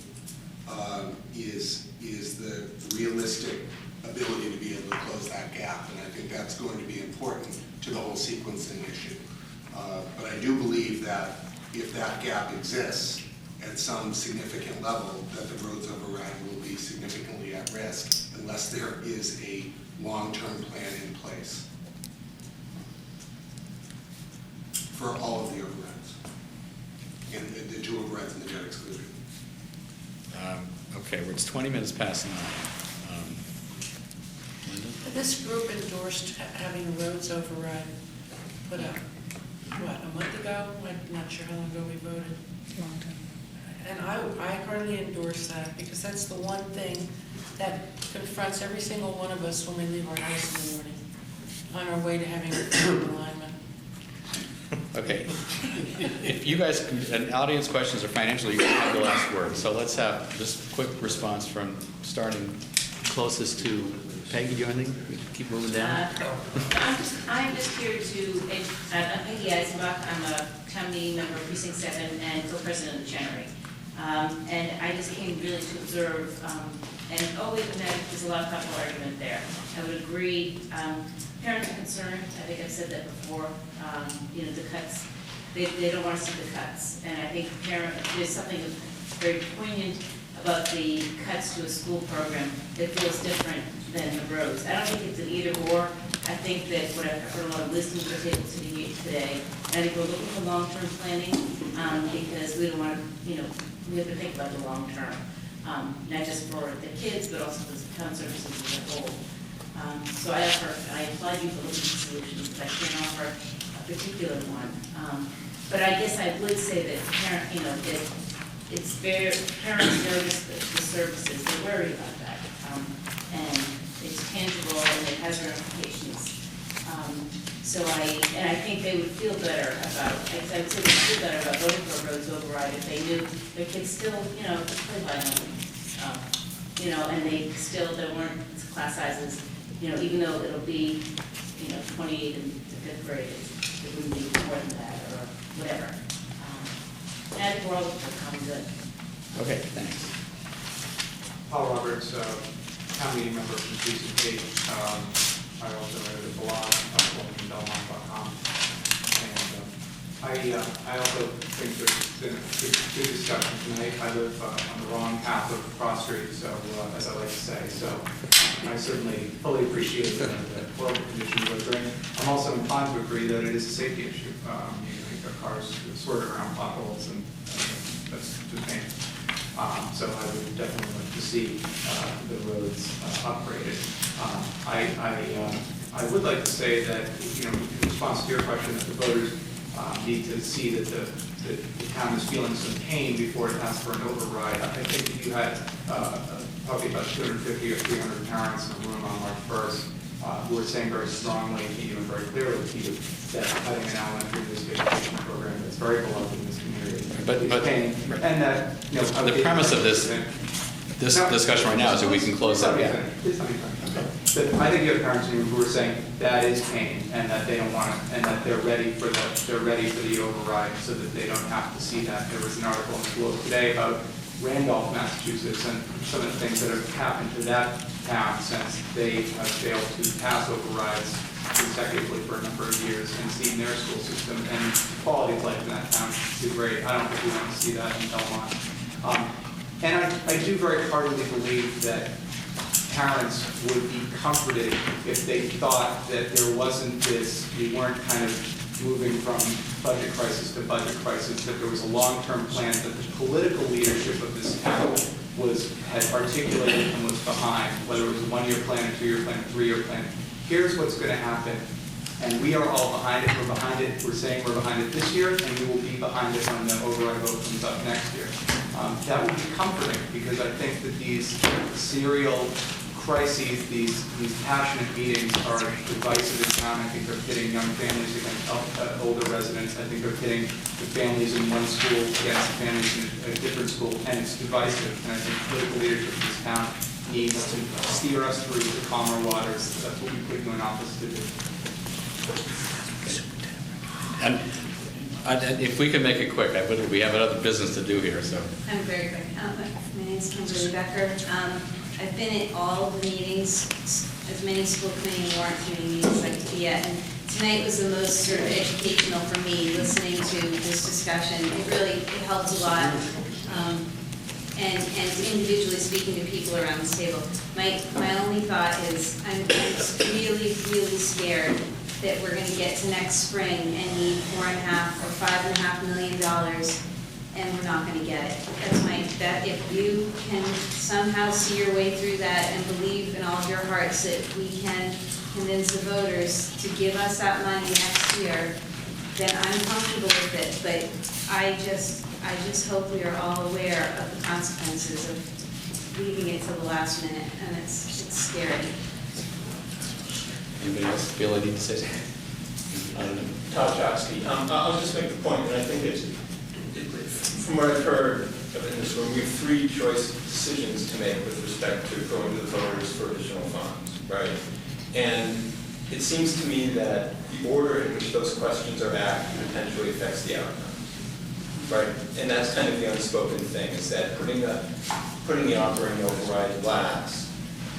Is the realistic ability to be able to close that gap, and I think that's going to be important to the whole sequencing issue. But I do believe that if that gap exists at some significant level, that the roads override will be significantly at risk unless there is a long-term plan in place for all of the overrides, and the two overrides and the debt exclusion. Okay, well, it's 20 minutes past 9. Linda? This group endorsed having a roads override put up, what, a month ago? I'm not sure how long ago we voted. Long time. And I hardly endorse that, because that's the one thing that confronts every single one of us when we leave our house in the morning, on our way to having a alignment. Okay. If you guys, and audience questions are financial, you have the last word. So let's have just a quick response from starting closest to Peggy. Do you have anything? Keep moving down. I'm just here to, I'm Peggy Eisenbach. I'm a town meeting member, Precinct 7, and co-president of Chenery. And I just came really to observe, and always, there's a lot of couple argument there. I would agree. Parents are concerned. I think I've said that before. The cuts, they don't want to see the cuts. And I think there's something very poignant about the cuts to a school program that feels different than the roads. I don't think it's an either or. I think that what I've heard a lot of wisdom to the table sitting here today. I think we're looking for long-term planning because we don't want to, we have to think about the long term, not just for the kids, but also for the town services as a whole. So I applaud you for looking at solutions, but I can't offer a particular one. But I guess I would say that it's very, parents notice the services, they worry about that. And it's tangible and it has ramifications. So I think they would feel better about, I would say they would feel better about voting for a roads override if they knew their kids still, play violently. And they still, there weren't class sizes, even though it'll be, 28 in the 5th grade, it wouldn't be more than that or whatever. And I think we're all looking for common good. Okay, thanks. Paul Roberts, town meeting member from Precinct 8. I also write a blog, Belmont.com. And I also think there's been a good discussion tonight. I live on the wrong half of Cross Street, so as I like to say. So I certainly fully appreciate the horrible conditions we're in. I'm also inclined to agree that it is a safety issue. You've got cars swerving around potholes, and that's just me. So I would definitely like to see the roads upgraded. I would like to say that, in response to your question, that the voters need to see that the town is feeling some pain before it asks for an override. I think that you had probably about 250 or 300 parents in the room on March 1st who were saying very strongly to you and very clearly to you that having an elementary music education program that's very beloved in this community is pain. And that, the premise of this discussion right now is that we can close up. Yeah. I think you have parents who are saying that is pain, and that they don't want it, and that they're ready for the override, so that they don't have to see that. There was an article in the Globe today about Randolph, Massachusetts, and some of the things that have happened to that town since they have failed to pass overrides consecutively for a number of years, and seen their school system and quality of life in that town degrade. I don't think we want to see that in Belmont. And I do very heartily believe that parents would be comforted if they thought that there wasn't this, we weren't kind of moving from budget crisis to budget crisis, that there was a long-term plan that the political leadership of this town had articulated and was behind, whether it was a 1-year plan, a 2-year plan, a 3-year plan. Here's what's going to happen, and we are all behind it. We're behind it. We're saying we're behind it this year, and we will be behind it when the override vote comes up next year. That would be comforting, because I think that these serial crises, these passionate meetings are divisive in town. I think they're pitting young families against older residents. I think they're pitting the families in one school against the families in a different school, and it's divisive. And I think political leadership in this town needs to steer us through the calmer waters. That's what we put you in office to do. And if we can make it quick, we have another business to do here, so. I'm very quick. My name is Kimberly Becker. I've been at all the meetings, as many school committee and warrant committee meetings as I could be at, and tonight was the most sort of educational for me, listening to this discussion. It helped a lot, and individually speaking to people around this table. My only thought is I'm really, really scared that we're going to get to next spring and need $4.5 or $5.5 million, and we're not going to get it. That's my bet. If you can somehow see your way through that and believe in all of your hearts that we can convince the voters to give us that money next year, then I'm comfortable with it. But I just hope we are all aware of the consequences of leaving it till the last minute, and it's scary. Anybody else feel I need to say something? I don't know. Todd Chowski. I'll just make the point, and I think from what I've heard in this room, we have 3 choice decisions to make with respect to going to the voters for additional funds, right? And it seems to me that the order in which those questions are asked potentially affects the outcome, right? And that's kind of the unspoken thing, is that putting the operating override last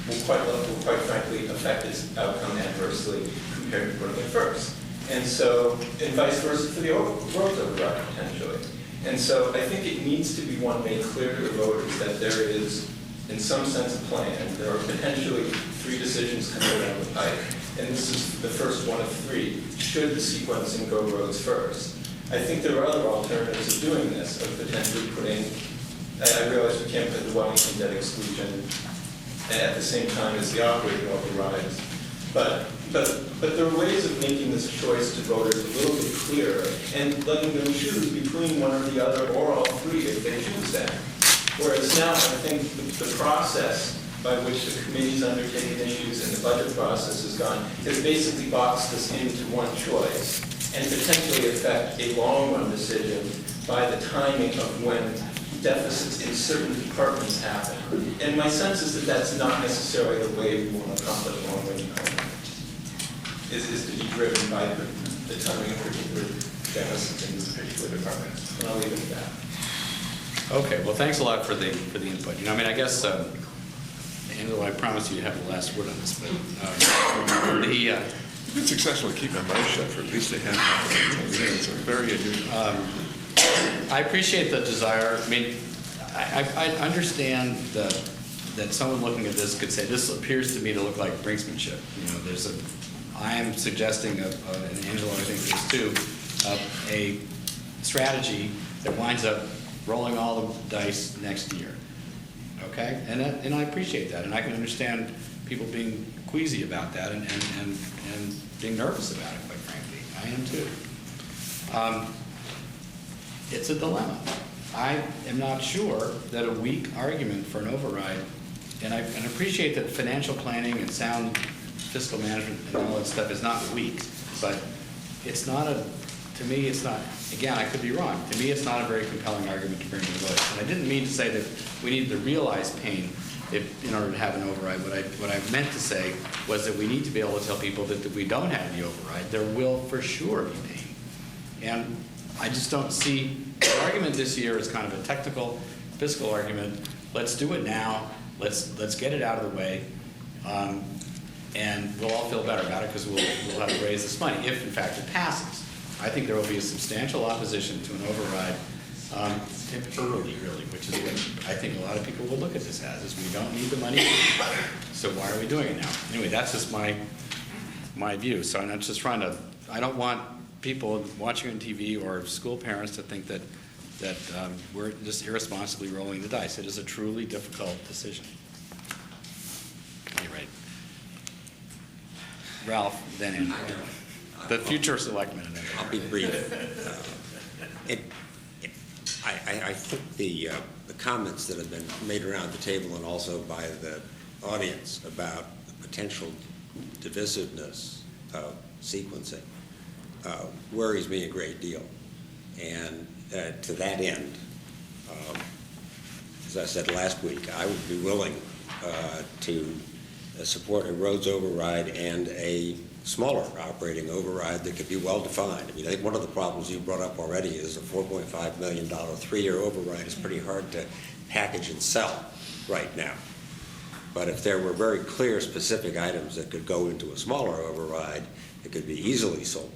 will quite frankly affect its outcome adversely compared to putting it first. And so, and vice versa for the roads override potentially. And so I think it needs to be one made clear to the voters that there is, in some sense, a plan. There are potentially 3 decisions coming down the pipe. And this is the first one of 3. Should the sequencing go roads first? I think there are other alternatives of doing this, of potentially putting I realize we can't put the Wellington debt exclusion at the same time as the operating overrides. But there are ways of making this choice to voters a little bit clearer and letting them choose between one or the other or all three if they choose that. Whereas now, I think the process by which the committee's undertaken issues and the budget process has gone has basically boxed us into one choice and potentially affect a long-run decision by the timing of when deficits in certain departments happen. And my sense is that that's not necessarily the way we want to accomplish long-range planning, is to be driven by the timing of particular deficits in this particular department. And I'll leave it at that. Okay, well, thanks a lot for the input. You know, I mean, I guess, Angelo, I promise you have the last word on this, but You've been successful at keeping my mouth shut for at least a half hour. It's very unusual. I appreciate the desire. I mean, I understand that someone looking at this could say, this appears to me to look like brinksmanship. You know, I am suggesting, and Angelo, I think is too, a strategy that winds up rolling all the dice next year. Okay? And I appreciate that. And I can understand people being queasy about that and being nervous about it, quite frankly. I am too. It's a dilemma. I am not sure that a weak argument for an override, and I appreciate that financial planning and sound fiscal management and all that stuff is not weak, but it's not to me, it's not, again, I could be wrong. To me, it's not a very compelling argument to bring to the vote. And I didn't mean to say that we need to realize pain in order to have an override. What I meant to say was that we need to be able to tell people that if we don't have the override, there will for sure be pain. And I just don't see, the argument this year is kind of a technical fiscal argument. Let's do it now. Let's get it out of the way. And we'll all feel better about it because we'll have to raise this money if, in fact, it passes. I think there will be a substantial opposition to an override early, really, which is what I think a lot of people will look at this as, is we don't need the money, so why are we doing it now? Anyway, that's just my view. So I'm not just trying to, I don't want people watching on TV or school parents to think that we're just irresponsibly rolling the dice. It is a truly difficult decision. You're right. Ralph, then Andrew. The future selectman. I'll be brief. I think the comments that have been made around the table and also by the audience about the potential divisiveness of sequencing worries me a great deal. And to that end, as I said last week, I would be willing to support a roads override and a smaller operating override that could be well defined. I mean, I think one of the problems you brought up already is a $4.5 million 3-year override is pretty hard to package and sell right now. But if there were very clear, specific items that could go into a smaller override, it could be easily sold.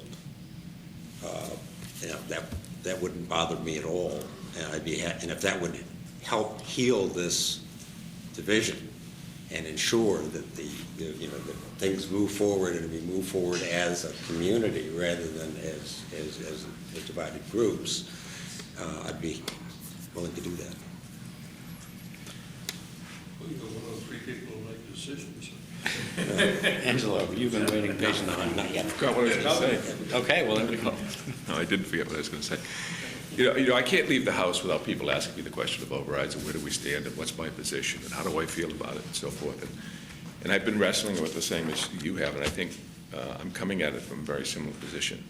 That wouldn't bother me at all, and and if that would help heal this division and ensure that that things move forward and we move forward as a community rather than as divided groups, I'd be willing to do that. Well, you're one of the 3 people who make decisions. Angelo, you've been waiting patiently. Not yet. Forgot what I was going to say. Okay, well, then we go. No, I didn't forget what I was going to say. You know, I can't leave the house without people asking me the question of overrides and where do we stand and what's my position and how do I feel about it and so forth. And I've been wrestling with the same as you have, and I think I'm coming at it from a very similar position.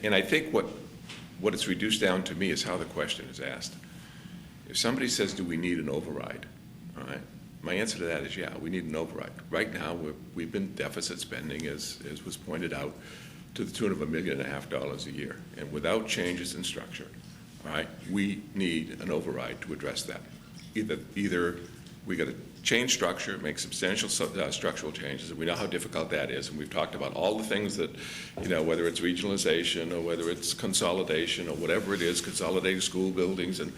And I think what it's reduced down to me is how the question is asked. If somebody says, do we need an override, all right, my answer to that is, yeah, we need an override. Right now, we've been deficit spending, as was pointed out, to the tune of $1.5 million a year. And without changes in structure, all right, we need an override to address that. Either we got to change structure, make substantial structural changes, and we know how difficult that is, and we've talked about all the things that, whether it's regionalization or whether it's consolidation or whatever it is, consolidating school buildings, and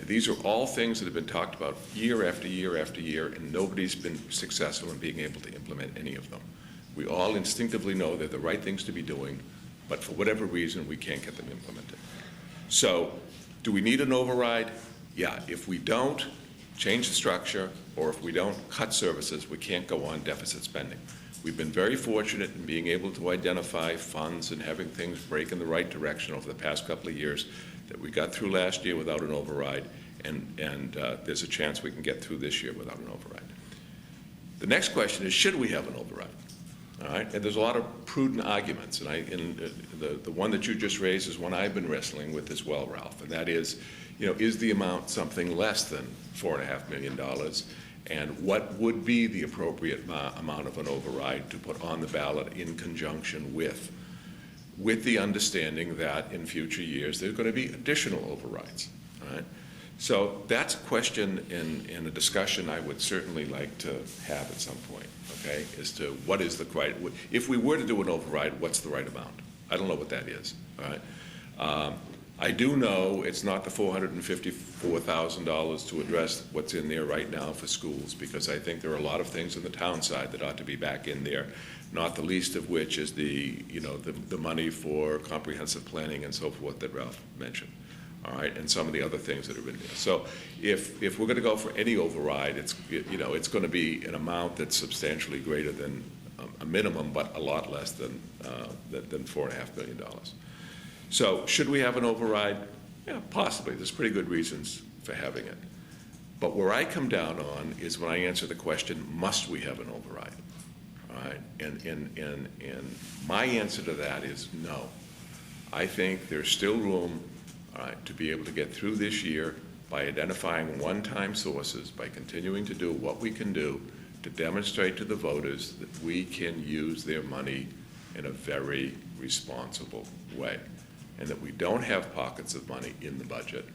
these are all things that have been talked about year after year after year, and nobody's been successful in being able to implement any of them. We all instinctively know they're the right things to be doing, but for whatever reason, we can't get them implemented. So Do we need an override? Yeah, if we don't change the structure, or if we don't cut services, we can't go on deficit spending. We've been very fortunate in being able to identify funds and having things break in the right direction over the past couple of years that we got through last year without an override, and there's a chance we can get through this year without an override. The next question is, should we have an override? All right, and there's a lot of prudent arguments, and the one that you just raised is one I've been wrestling with as well, Ralph, and that is, is the amount something less than $4.5 million? And what would be the appropriate amount of an override to put on the ballot in conjunction with the understanding that in future years there's going to be additional overrides? All right? So that's a question in a discussion I would certainly like to have at some point, okay, as to what is the right, if we were to do an override, what's the right amount? I don't know what that is, all right? I do know it's not the $454,000 to address what's in there right now for schools, because I think there are a lot of things on the town side that ought to be back in there, not the least of which is the money for comprehensive planning and so forth that Ralph mentioned. All right, and some of the other things that are in there. So if we're going to go for any override, it's going to be an amount that's substantially greater than a minimum, but a lot less than $4.5 million. So should we have an override? Yeah, possibly. There's pretty good reasons for having it. But where I come down on is when I answer the question, must we have an override? All right, and my answer to that is no. I think there's still room, all right, to be able to get through this year by identifying one-time sources, by continuing to do what we can do to demonstrate to the voters that we can use their money in a very responsible way, and that we don't have pockets of money in the budget,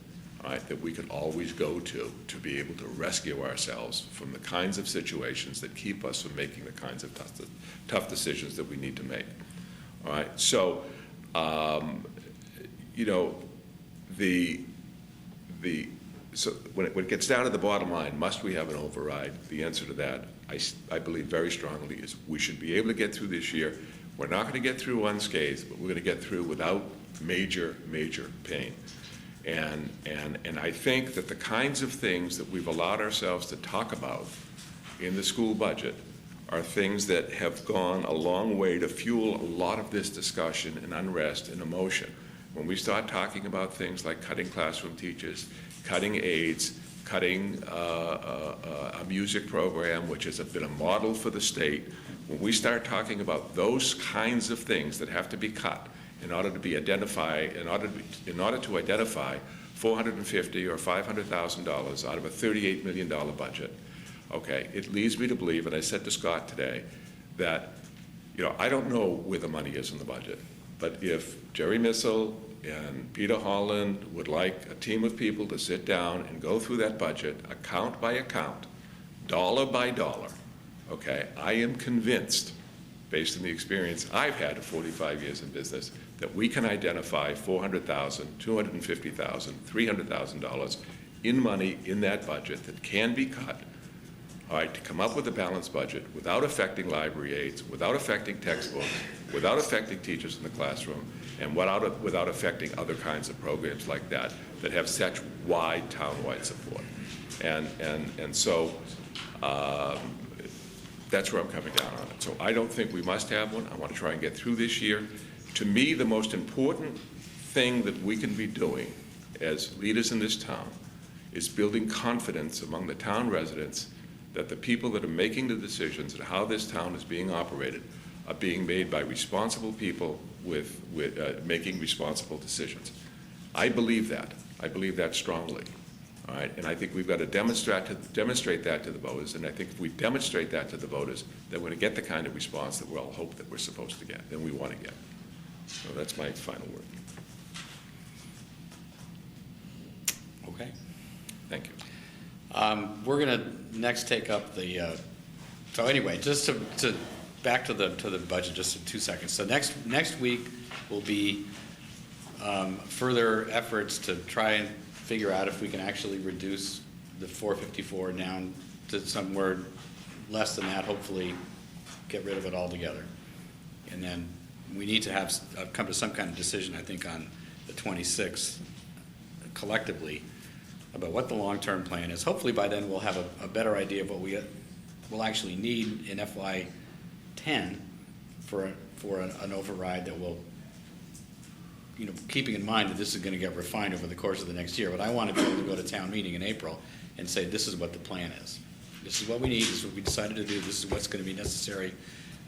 all right, that we can always go to be able to rescue ourselves from the kinds of situations that keep us from making the kinds of tough decisions that we need to make. All right, so so when it gets down to the bottom line, must we have an override? The answer to that, I believe very strongly, is we should be able to get through this year. We're not going to get through unscathed, but we're going to get through without major pain. And I think that the kinds of things that we've allowed ourselves to talk about in the school budget are things that have gone a long way to fuel a lot of this discussion and unrest and emotion. When we start talking about things like cutting classroom teachers, cutting aides, cutting a music program, which has been a model for the state, when we start talking about those kinds of things that have to be cut in order to identify $450,000 or $500,000 out of a $38 million budget, okay, it leads me to believe, and I said to Scott today, that I don't know where the money is in the budget, but if Jerry Missel and Peter Holland would like a team of people to sit down and go through that budget, account by account, dollar by dollar, okay, I am convinced, based on the experience I've had of 45 years in business, that we can identify $400,000, $250,000, $300,000 in money in that budget that can be cut, all right, to come up with a balanced budget without affecting library aides, without affecting textbooks, without affecting teachers in the classroom, and without affecting other kinds of programs like that that have such wide town-wide support. And so that's where I'm coming down on it. So I don't think we must have one. I want to try and get through this year. To me, the most important thing that we can be doing as leaders in this town is building confidence among the town residents that the people that are making the decisions and how this town is being operated are being made by responsible people with making responsible decisions. I believe that. I believe that strongly. All right, and I think we've got to demonstrate that to the voters, and I think if we demonstrate that to the voters, then we're going to get the kind of response that we all hope that we're supposed to get, and we want to get. So that's my final word. Okay. Thank you. We're going to next take up the. So anyway, just to back to the budget, just in 2 seconds. So next week will be further efforts to try and figure out if we can actually reduce the 454 down to somewhere less than that. Hopefully, get rid of it altogether, and then we need to have come to some kind of decision, I think, on the 26th collectively about what the long-term plan is. Hopefully by then we'll have a better idea of what we'll actually need in FY '10 for an override that will, keeping in mind that this is going to get refined over the course of the next year. But I want to be able to go to town meeting in April and say, this is what the plan is. This is what we need, this is what we decided to do, this is what's going to be necessary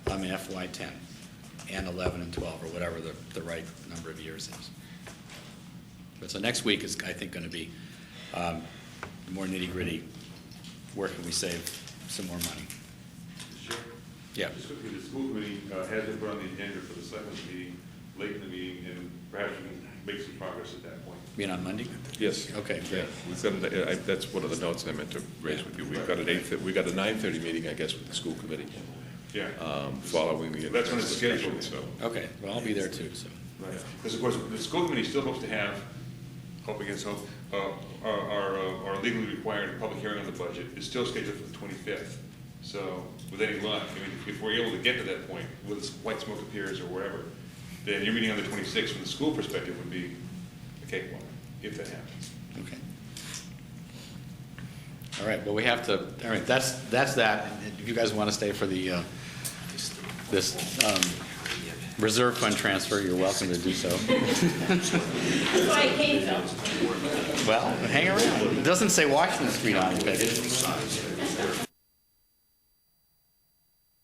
in FY '10 and 11 and 12, or whatever the right number of years is. But so next week is, I think, going to be more nitty-gritty. Where can we save some more money? Sure. Yeah. Just quickly, the school committee has been put on the agenda for the seventh meeting, late in the meeting, and perhaps we can make some progress at that point. Being on Monday? Yes. Okay, great. That's one of the notes I meant to raise with you. We've got a 9:30 meeting, I guess, with the school committee. Yeah. Following the. That's when it's discussion, scheduled. So. Okay, well, I'll be there too, so. Right. Because of course, the school committee still hopes to have, hope against hope, our legally required public hearing on the budget is still scheduled for the 25th. So with any luck, I mean, if we're able to get to that point, whether white smoke appears or wherever, then your meeting on the 26th from the school perspective would be a cakewalk, if that happens. Okay. All right, well, we have to, all right, that's that. If you guys want to stay for the, this reserve fund transfer, you're welcome to do so. That's why I came, Phil. Well, hang around. It doesn't say Washington Street on it, but it